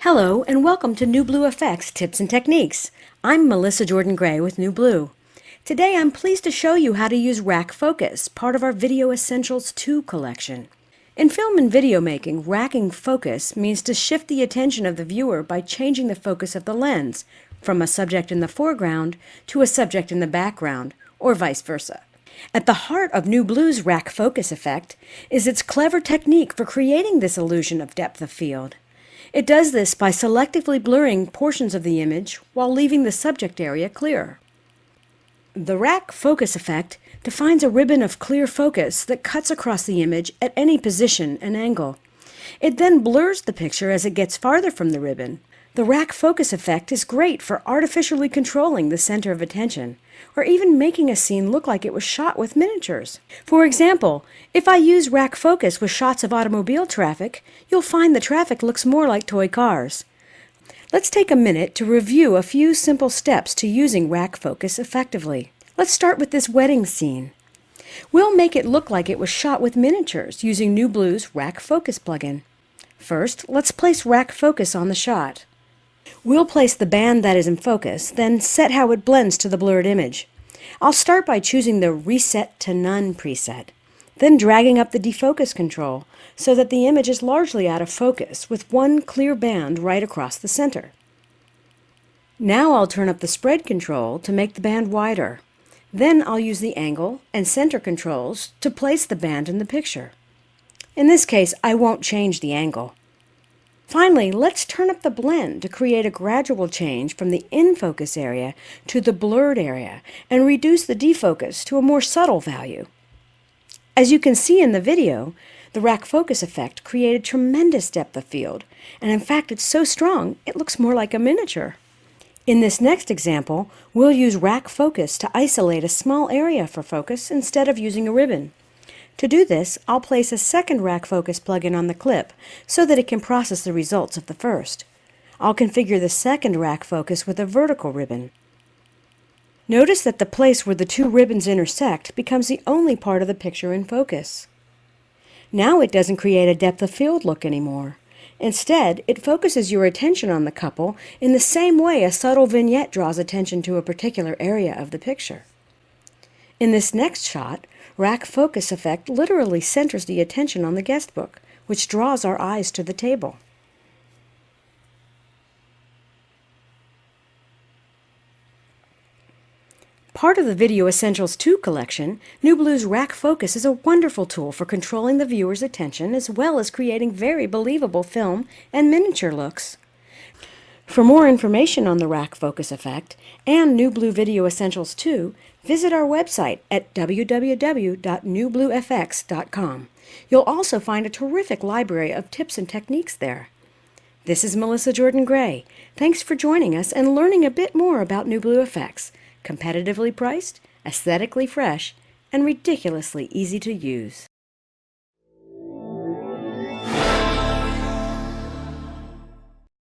Hello and welcome to NewBlue Effects Tips and Techniques. I'm Melissa Jordan Gray with NewBlue. Today I'm pleased to show you how to use Rack Focus, part of our Video Essentials 2 collection. In film and video making, racking focus means to shift the attention of the viewer by changing the focus of the lens from a subject in the foreground to a subject in the background, or vice versa. At the heart of NewBlue's Rack Focus effect is its clever technique for creating this illusion of depth of field. It does this by selectively blurring portions of the image while leaving the subject area clear. The Rack Focus effect defines a ribbon of clear focus that cuts across the image at any position and angle. It then blurs the picture as it gets farther from the ribbon. The Rack Focus effect is great for artificially controlling the center of attention, or even making a scene look like it was shot with miniatures. For example, if I use Rack Focus with shots of automobile traffic, you'll find the traffic looks more like toy cars. Let's take a minute to review a few simple steps to using Rack Focus effectively. Let's start with this wedding scene. We'll make it look like it was shot with miniatures using NewBlue's Rack Focus plugin. First, let's place Rack Focus on the shot. We'll place the band that is in focus, then set how it blends to the blurred image. I'll start by choosing the Reset to None preset, then dragging up the defocus control so that the image is largely out of focus with one clear band right across the center. Now I'll turn up the spread control to make the band wider. Then I'll use the angle and center controls to place the band in the picture. In this case, I won't change the angle. Finally, let's turn up the blend to create a gradual change from the in-focus area to the blurred area and reduce the defocus to a more subtle value. As you can see in the video, the Rack Focus effect created tremendous depth of field, and in fact it's so strong it looks more like a miniature. In this next example, we'll use Rack Focus to isolate a small area for focus instead of using a ribbon. To do this, I'll place a second Rack Focus plugin on the clip so that it can process the results of the first. I'll configure the second Rack Focus with a vertical ribbon. Notice that the place where the two ribbons intersect becomes the only part of the picture in focus. Now it doesn't create a depth of field look anymore. Instead, it focuses your attention on the couple in the same way a subtle vignette draws attention to a particular area of the picture. In this next shot, Rack Focus effect literally centers the attention on the guest book, which draws our eyes to the table. Part of the Video Essentials 2 collection, NewBlue's Rack Focus is a wonderful tool for controlling the viewer's attention as well as creating very believable film and miniature looks. For more information on the Rack Focus effect and NewBlue Video Essentials 2, visit our website at www.newbluefx.com. You'll also find a terrific library of tips and techniques there. This is Melissa Jordan Gray. Thanks for joining us and learning a bit more about NewBlue Effects. Competitively priced, aesthetically fresh, and ridiculously easy to use.